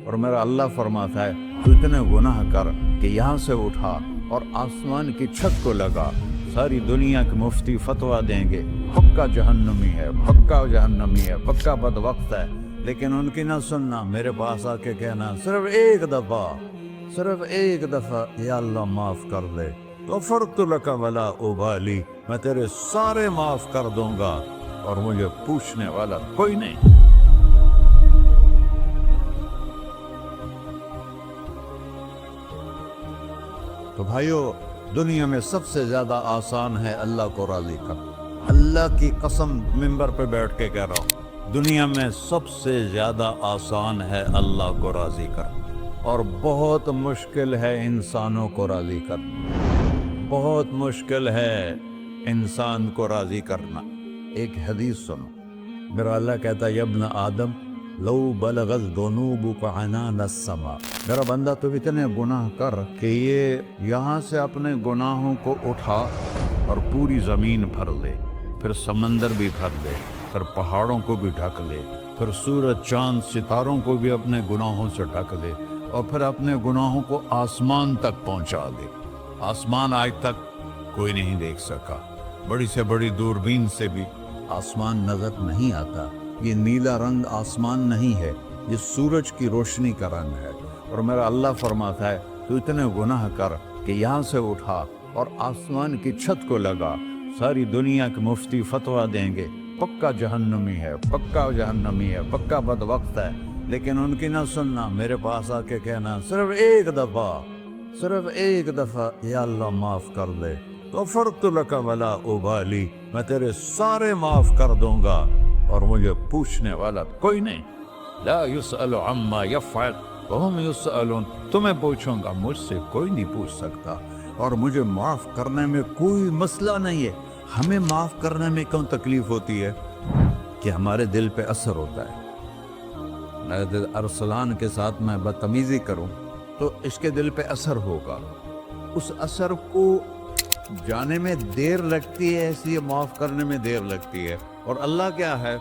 اور میرا اللہ فرماتا ہے تو اتنے گناہ کر کہ یہاں سے اٹھا اور آسمان کی چھت کو لگا، ساری دنیا کے مفتی فتویٰ دیں گے پکا جہنمی ہے، پکا جہنمی ہے، پکا بدبخت ہے، لیکن ان کی نہ سننا، میرے پاس آ کے کہنا صرف ایک دفعہ یا اللہ معاف کر دے، غفرت لک ولا ابالی، میں تیرے سارے معاف کر دوں گا اور مجھے پوچھنے والا کوئی نہیں۔ تو بھائیو، دنیا میں سب سے زیادہ آسان ہے اللہ کو راضی کرنا، اللہ کی قسم ممبر پہ بیٹھ کے کہہ رہا ہوں، دنیا میں سب سے زیادہ آسان ہے اللہ کو راضی کرنا، اور بہت مشکل ہے انسانوں کو راضی کرنا، بہت مشکل ہے انسان کو راضی کرنا۔ ایک حدیث سنو، میرا اللہ کہتا ہے ابن آدم لو بلغت ذنوبک عنان السماء، میرا بندہ تو اتنے گناہ کر کہ یہ یہاں سے اپنے گناہوں کو اٹھا اور پوری زمین بھر لے، پھر سمندر بھی بھر لے، پھر پہاڑوں کو بھی ڈھک لے، پھر سورج چاند ستاروں کو بھی اپنے گناہوں سے ڈھک لے، اور پھر اپنے گناہوں کو آسمان تک پہنچا دے۔ آسمان آج تک کوئی نہیں دیکھ سکا، بڑی سے بڑی دوربین سے بھی آسمان نظر نہیں آتا۔ یہ نیلا رنگ آسمان نہیں ہے، یہ سورج کی روشنی کا رنگ ہے۔ اور میرا اللہ فرماتا ہے تو اتنے گناہ کر کہ یہاں سے اٹھا اور آسمان کی چھت کو لگا، ساری دنیا کے مفتی فتویٰ دیں گے پکا جہنمی ہے، پکا جہنمی ہے، پکا بدبخت ہے، لیکن ان کی نہ سننا، میرے پاس آ کے کہنا صرف ایک دفعہ یا اللہ معاف کر دے، غفرت لک ولا ابالی، میں تیرے سارے معاف کر دوں گا اور مجھے پوچھنے والا کوئی نہیں۔ لا يسأل عما يفعل وهم يسألون، تمہیں پوچھوں گا، مجھ سے کوئی نہیں پوچھ سکتا، اور مجھے معاف کرنے میں کوئی مسئلہ نہیں ہے۔ ہمیں معاف کرنے میں کیوں تکلیف ہوتی ہے؟ کہ ہمارے دل پہ اثر ہوتا ہے۔ ارسلان کے ساتھ میں بدتمیزی کروں تو اس کے دل پہ اثر ہوگا، اس اثر کو جانے میں دیر لگتی ہے، اس لیے معاف کرنے میں دیر لگتی ہے۔ اور اللہ کیا ہے؟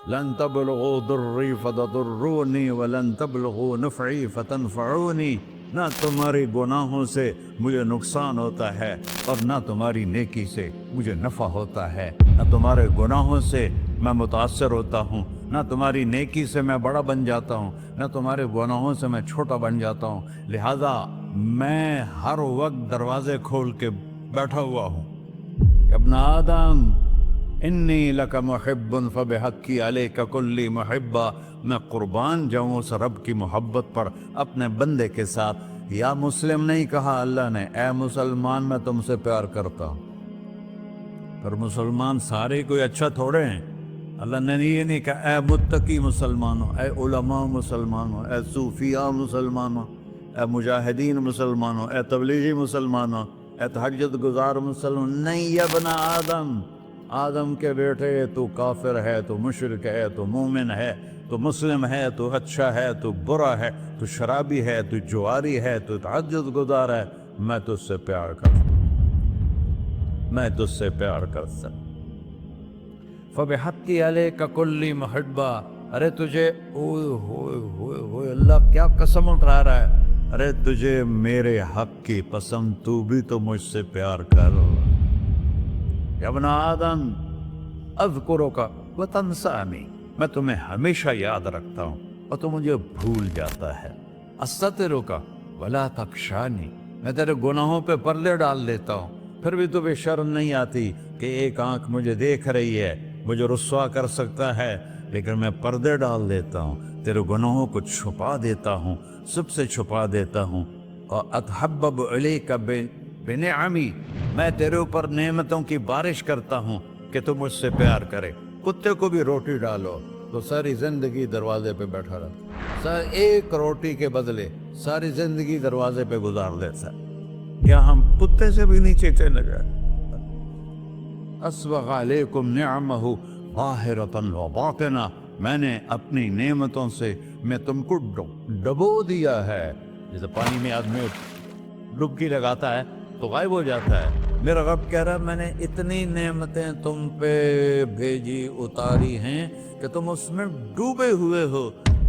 لن تبلغوا ضري فتضروني ولن تبلغوا نفعي فتنفعوني، نہ تمہاری گناہوں سے مجھے نقصان ہوتا ہے اور نہ تمہاری نیکی سے مجھے نفع ہوتا ہے، نہ تمہارے گناہوں سے میں متاثر ہوتا ہوں، نہ تمہاری نیکی سے میں بڑا بن جاتا ہوں، نہ تمہارے گناہوں سے میں چھوٹا بن جاتا ہوں، لہذا میں ہر وقت دروازے کھول کے بیٹھا ہوا ہوں۔ ابن آدم انی لک محب فبحقی علیک کلی محبہ، میں قربان جاؤں اس رب کی محبت پر اپنے بندے کے ساتھ۔ یا مسلم نہیں کہا اللہ نے، اے مسلمان میں تم سے پیار کرتا ہوں۔ پر مسلمان سارے کوئی اچھا تھوڑے ہیں، اللہ نے یہ نہیں کہا اے متقی مسلمانوں، اے علماء مسلمانوں، اے صوفیاء مسلمانوں، اے مجاہدین مسلمانوں، اے تبلیغی مسلمانوں، اے تہجد گزار مسلمان، نہیں یا ابن آدم، آدم کے بیٹے، تو کافر ہے، تو مشرک ہے، تو مومن ہے، تو مسلم ہے، تو اچھا ہے، تو برا ہے، تو شرابی ہے، تو جواری ہے، تو تہجد گزار ہے، میں تجھ سے پیار کرتا ہوں، میں تجھ سے پیار کرتا ہوں۔ فبحقی علیک کلی محبہ، ارے تجھے اوئے ہوئے ہوئے ہوئے، اللہ کیا قسم اٹھا رہا ہے، ارے تجھے میرے حق کی قسم، تو بھی تو مجھ سے پیار کر۔ یا ابن آدم اذکرک وتنسانی، میں تمہیں ہمیشہ یاد رکھتا ہوں اور تو مجھے بھول جاتا ہے۔ استترک ولا تخشانی، میں تیرے گناہوں پہ پردے ڈال دیتا ہوں، پھر بھی تمہیں شرم نہیں آتی کہ ایک آنکھ مجھے دیکھ رہی ہے، مجھے رسوا کر سکتا ہے، لیکن میں پردے ڈال دیتا ہوں، تیرے گناہوں کو چھپا دیتا ہوں، سب سے چھپا دیتا ہوں۔ اور اتحبب الیک بنعمی، میں تیرے اوپر نعمتوں کی بارش کرتا ہوں کہ تو مجھ سے پیار کرے۔ کتے کو بھی روٹی ڈالو تو ساری زندگی دروازے پہ بیٹھا رہتا، ایک روٹی کے بدلے ساری زندگی دروازے پہ گزار دیتا ہے۔ کیا ہم کتے سے بھی نیچے چلے گئے؟ اسبغ علیکم نعمہ ظاہرۃ و باطنہ، میں نے اپنی نعمتوں سے میں تم کو ڈبو دیا ہے، جیسے پانی میں آدمی ڈبکی لگاتا ہے تو غائب ہو جاتا ہے۔ میرا رب کہہ رہا ہے میں نے اتنی نعمتیں تم پہ بھیجی، اتاری ہیں کہ تم اس میں ڈوبے ہوئے ہو،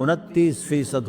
29%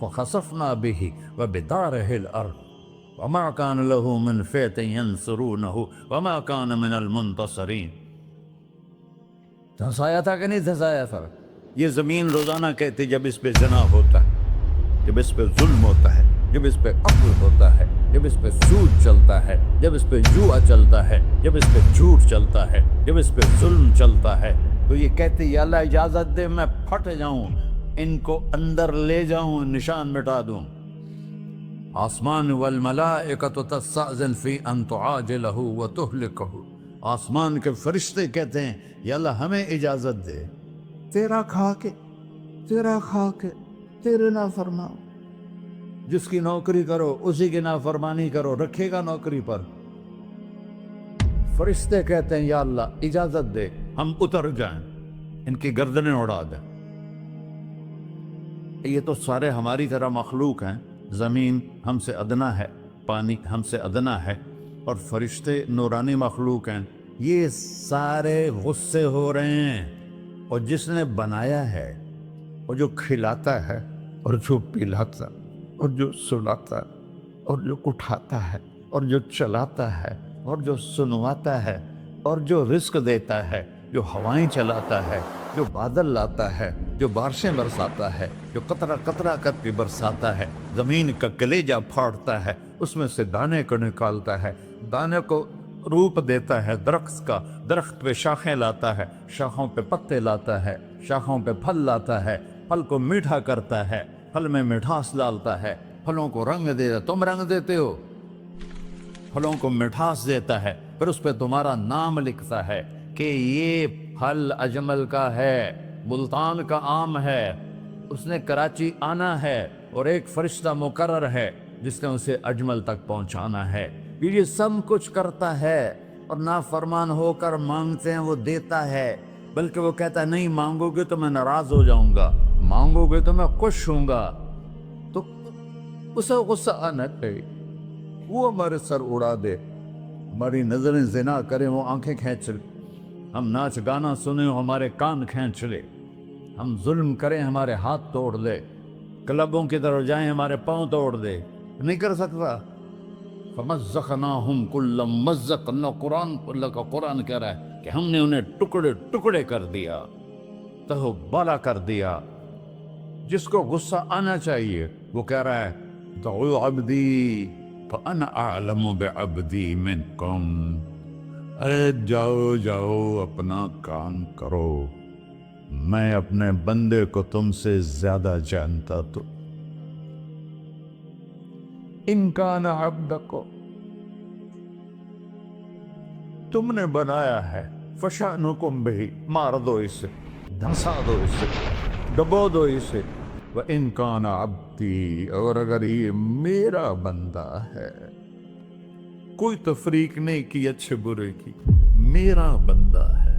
فخسفنا به وبداره الأرض وما كان له من فئة ينصرونه وما كان من المنتصرين. دھنسایا تھا کہ نہیں دھنسایا تھا؟ یہ زمین روزانہ کہتے جب اس پہ زنا ہوتا ہے، جب اس پہ ظلم ہوتا ہے، جب اس پہ قتل ہوتا ہے، جب اس پہ سود چلتا ہے، جب اس پہ جوا چلتا ہے، جب اس پہ جھوٹ چلتا ہے، جب اس پہ ظلم چلتا ہے، تو یہ کہتے یا اللہ اجازت دے میں پھٹ جاؤں، ان کو اندر لے جاؤں، نشان مٹا دوں. آسمان والملائکۃ تستأذن فی ان تعاجلہ وتہلکہ، آسمان کے فرشتے کہتے ہیں یا اللہ ہمیں اجازت دے، تیرا کھا کے تیرے نافرمان، جس کی نوکری کرو اسی کی نافرمانی کرو، رکھے گا نوکری پر. فرشتے کہتے ہیں یا اللہ اجازت دے ہم اتر جائیں، ان کی گردنیں اڑا دیں. یہ تو سارے ہماری طرح مخلوق ہیں، زمین ہم سے ادنا ہے، پانی ہم سے ادنا ہے، اور فرشتے نورانی مخلوق ہیں. یہ سارے غصے ہو رہے ہیں، اور جس نے بنایا ہے، اور جو کھلاتا ہے، اور جو پلاتا، اور جو سلاتا، اور جو اٹھاتا ہے، اور جو چلاتا ہے، اور جو سنواتا ہے، اور جو رزق دیتا ہے، جو ہوائیں چلاتا ہے، جو بادل لاتا ہے، جو بارشیں برساتا ہے، جو قطرہ قطرہ کر کے برساتا ہے، زمین کا کلیجہ پھاڑتا ہے، اس میں سے دانے کو نکالتا ہے، دانے کو روپ دیتا ہے درخت کا، درخت پہ شاخیں لاتا ہے، شاخوں پہ پتے لاتا ہے، شاخوں پہ پھل لاتا ہے، پھل کو میٹھا کرتا ہے، پھل میں مٹھاس ڈالتا ہے، پھلوں کو رنگ دیتا. تم رنگ دیتے ہو، پھلوں کو مٹھاس دیتا ہے، پھر اس پہ تمہارا نام لکھتا ہے کہ یہ پھل اجمل کا ہے، ملتان کا آم ہے، اس نے کراچی آنا ہے، اور ایک فرشتہ مقرر ہے جس نے اسے اجمل تک پہنچانا ہے. یہ سب کچھ کرتا ہے، اور نافرمان ہو کر مانگتے ہیں وہ دیتا ہے، بلکہ وہ کہتا ہے نہیں مانگو گے تو میں ناراض ہو جاؤں گا، مانگو گے تو میں خوش ہوں گا. تو اسے غصہ آنا چاہیے، وہ ہمارے سر اڑا دے، ہماری نظریں زنا کریں وہ آنکھیں کھینچ لے، ہم ناچ گانا سنیں ہمارے کان کھینچ لے، ہم ظلم کریں ہمارے ہاتھ توڑ دے، کلبوں کی طرف جائیں ہمارے پاؤں توڑ دے. نہیں کر سکتا. فَمَزَّقْنَاهُمْ كُلَّ مُمَزَّقٍ، اللہ کا قرآن کہہ رہا ہے کہ ہم نے انہیں ٹکڑے ٹکڑے کر دیا، تہو بالا کر دیا. جس کو غصہ آنا چاہیے وہ کہہ رہا ہے دعوا عبدی فَأَنَا أَعْلَمُ بِعَبْدِي مِنْكُمْ، ارے جاؤ جاؤ اپنا کام کرو، میں اپنے بندے کو تم سے زیادہ جانتا. تو ان کان عبدکم، تم نے بنایا ہے، فشانکم بہی، مار دو اسے، دھنسا دو اسے، ڈبو دو اسے. وَإِن كَانَ عَبْدِي، اور اگر یہ میرا بندہ ہے، کوئی تفریق نہیں کی اچھے برے کی، میرا بندہ ہے.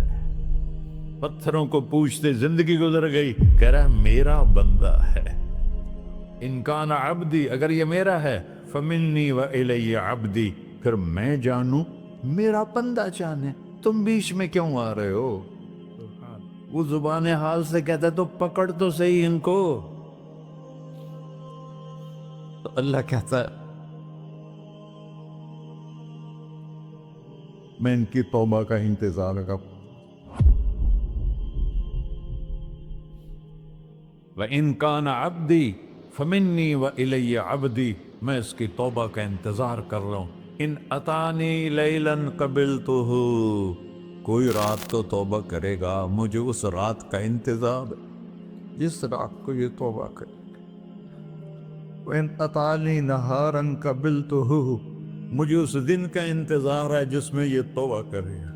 پتھروں کو پوچھتے زندگی گزر گئی، کہہ رہا ہے میرا بندہ ہے. ان کان عبدی، اگر یہ میرا ہے، فمنی وإلی عبدی، پھر میں جانوں میرا بندہ جانے. تم بیچ میں کیوں آ رہے ہو؟ وہ زبان حال سے کہتا تو پکڑ تو صحیح ان کو. تو اللہ کہتا ہے میں ان کی توبہ کا انتظار کروں. وَإِن كَانَ عَبْدِي فَمِنِّي وَإِلَيَّ عَبْدِي، میں اس کی توبہ کا انتظار کر رہا ہوں. ان اتانی لیلاً قبلتہ، کوئی رات تو توبہ کرے گا، مجھے اس رات کا انتظار ہے جس رات کو یہ توبہ کرے. وَإِنْ أَطَانِي نَهَارًا قَبِلْتُهُ، مجھے اس دن کا انتظار ہے جس میں یہ توبہ کرے گا.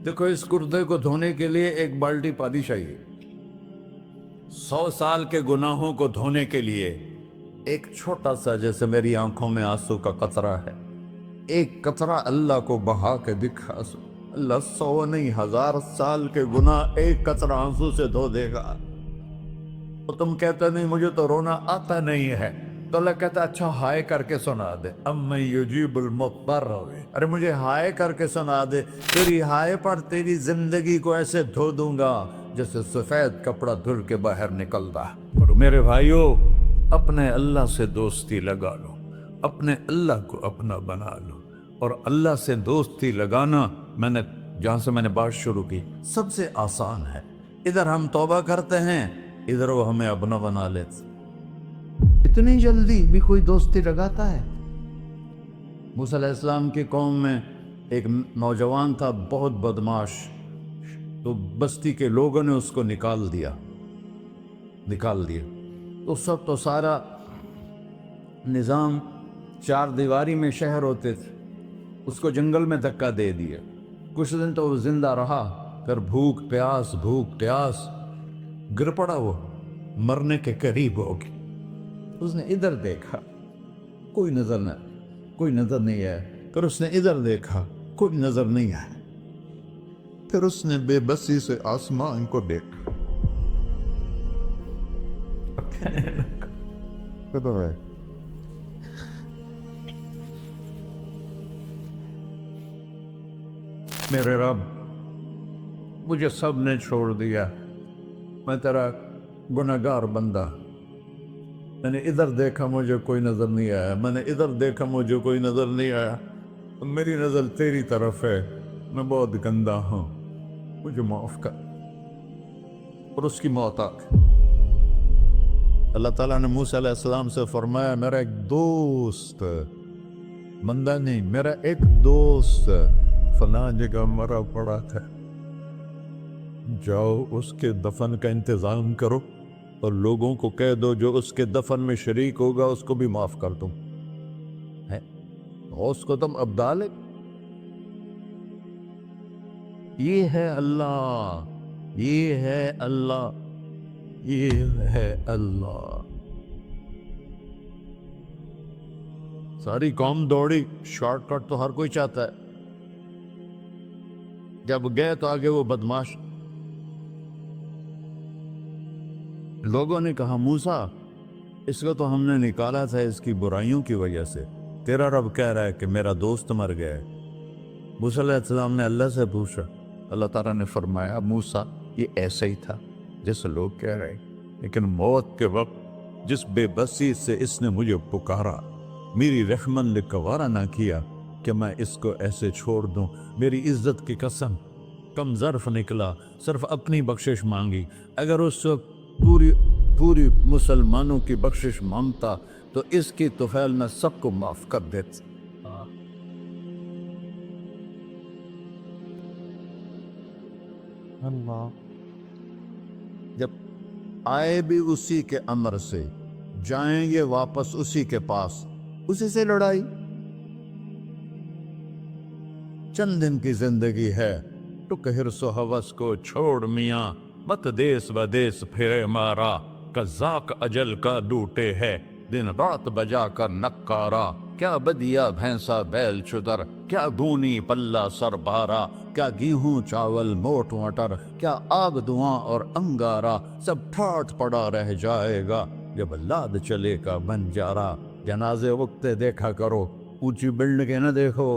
دیکھو اس کردے کو دھونے کے لیے ایک بالٹی پانی چاہیے. 100 سال کے گناہوں کو دھونے کے لیے ایک چھوٹا سا، جیسے میری آنکھوں میں آنسو کا قطرہ ہے، ایک قطرہ اللہ کو بہا کے دکھا سو، اللہ 100 نہیں 1000 سال کے گناہ ایک قطرہ آنسو سے دھو دے گا. تو تم کہتے نہیں مجھے تو رونا آتا نہیں ہے، تو اللہ کہتا اچھا ہائے کر کے سنا دے. اَمَّن یُجِیبُ الْمُضْطَرَّ، ارے مجھے ہائے کر کے سنا دے، تیری ہائے پر تیری زندگی کو ایسے دھو دوں گا جیسے سفید کپڑا دھل کے باہر نکلتا. میرے بھائیو، اپنے اللہ سے دوستی لگا لو، اپنے اللہ کو اپنا بنا لو۔ اور اللہ سے دوستی لگانا، جہاں سے میں نے بات شروع کی، سب سے آسان ہے۔ ادھر ہم توبہ کرتے ہیں، ادھر وہ ہمیں اپنا بنا لیتے۔ اتنی جلدی بھی کوئی دوستی لگاتا ہے؟ موسیٰ علیہ السلام کی قوم میں ایک نوجوان تھا، بہت بدماش، تو بستی کے لوگوں نے اس کو نکال دیا۔ تو سارا نظام، چار دیواری میں شہر ہوتے تھے، اس کو جنگل میں دھکا دے دیا۔ کچھ دن تو وہ زندہ رہا، پھر بھوک پیاس گر پڑا، وہ مرنے کے قریب ہو گیا۔ اس نے ادھر دیکھا، کوئی نظر نہیں آیا، پھر اس نے ادھر دیکھا، کوئی نظر نہیں آیا، پھر اس نے بے بسی سے آسمان کو دیکھا۔ میرے رب، مجھے سب نے چھوڑ دیا، میں تیرا گنہگار بندہ، میں نے ادھر دیکھا مجھے کوئی نظر نہیں آیا، میں نے ادھر دیکھا مجھے کوئی نظر نہیں آیا، میری نظر تیری طرف ہے، میں بہت گندا ہوں، مجھے معاف کر۔ اور اس کی موت آ گئی۔ اللہ تعالیٰ نے موسیٰ علیہ السلام سے فرمایا، میرا ایک دوست، بندہ نہیں، میرا ایک دوست فلاں جگہ مرا پڑا تھا، جاؤ اس کے دفن کا انتظام کرو اور لوگوں کو کہہ دو جو اس کے دفن میں شریک ہوگا اس کو بھی معاف کر دوں۔ اس کو تم ابدال ہے۔ یہ ہے اللہ، یہ ہے اللہ، یہ ہے اللہ۔ ساری قوم دوڑی، شارٹ کٹ تو ہر کوئی چاہتا ہے، جب گئے تو آگے وہ بدماش۔ لوگوں نے کہا، موسیٰ اس کو تو ہم نے نکالا تھا اس کی برائیوں کی وجہ سے، تیرا رب کہہ رہا ہے کہ میرا دوست مر گیا ہے۔ موسیٰ علیہ السلام نے اللہ سے پوچھا، اللہ تعالیٰ نے فرمایا، موسیٰ یہ ایسا ہی تھا جیسے لوگ کہہ رہے، لیکن موت کے وقت جس بے بسی سے اس نے مجھے پکارا، میری رحمت نے گوارا نہ کیا کہ میں اس کو ایسے چھوڑ دوں۔ میری عزت کی قسم، کم ظرف نکلا، صرف اپنی بخشش مانگی۔ اگر اس وقت پوری مسلمانوں کی بخشش مانگتا تو اس کی طفیل میں سب کو معاف کر دیتا۔ اللہ جب آئے بھی اسی کے امر سے، جائیں گے واپس اسی کے پاس، اسی سے لڑائی۔ چند دن کی زندگی ہے، ٹک حرص و ہوس کو چھوڑ میاں، مت دیس بدیس پھرے مارا، قزاق اجل کا ڈوٹے ہے، دن رات بجا کر نکارا، کیا بدیا بھینسا بیل چدر، کیا گونی پلہ سر بارا، کیا گیہوں چاول موٹ مٹر، کیا آگ دھواں اور انگارا، سب ٹھاٹ پڑا رہ جائے گا جب لاد چلے کا بنجارا۔ جنازے وقتے دیکھا کرو، اونچی بلڈنگیں نہ دیکھو،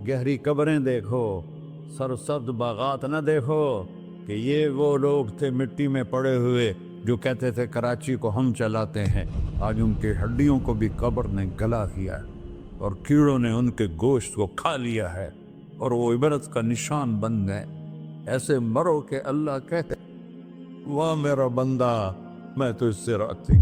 گہری قبریں دیکھو، سرسبز باغات نہ دیکھو، کہ یہ وہ لوگ تھے مٹی میں پڑے ہوئے جو کہتے تھے کراچی کو ہم چلاتے ہیں، آج ان کی ہڈیوں کو بھی قبر نے گلا کیا ہے اور کیڑوں نے ان کے گوشت کو کھا لیا ہے اور وہ عبرت کا نشان بن گئے۔ ایسے مرو کہ اللہ کہتے، واہ میرا بندہ، میں تو اس سے راضی۔